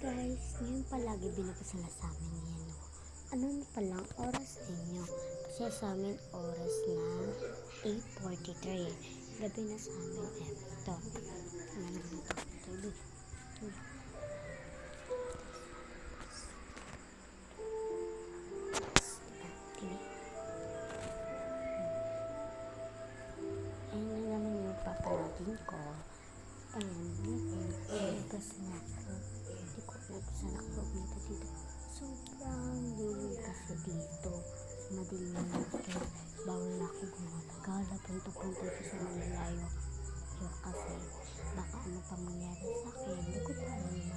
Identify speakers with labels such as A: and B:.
A: Guys, ngayon palagi binabasa na sa amin yan. No? Ano na palang oras sa inyo? Kasi sa amin oras na 8:43. Gabi na sa amin. Ito. Ano na ito? Ayun na naman yung papalagin ko. Ayun, kasi na hindi ko nabasa na pumunta dito. Sobrang dilim kasi dito. Madilim dito. Bawal na ako gumagala. Punta ko sa malalayo. Kasi baka ano pa mangyari sa akin. Hindi ko pa alam.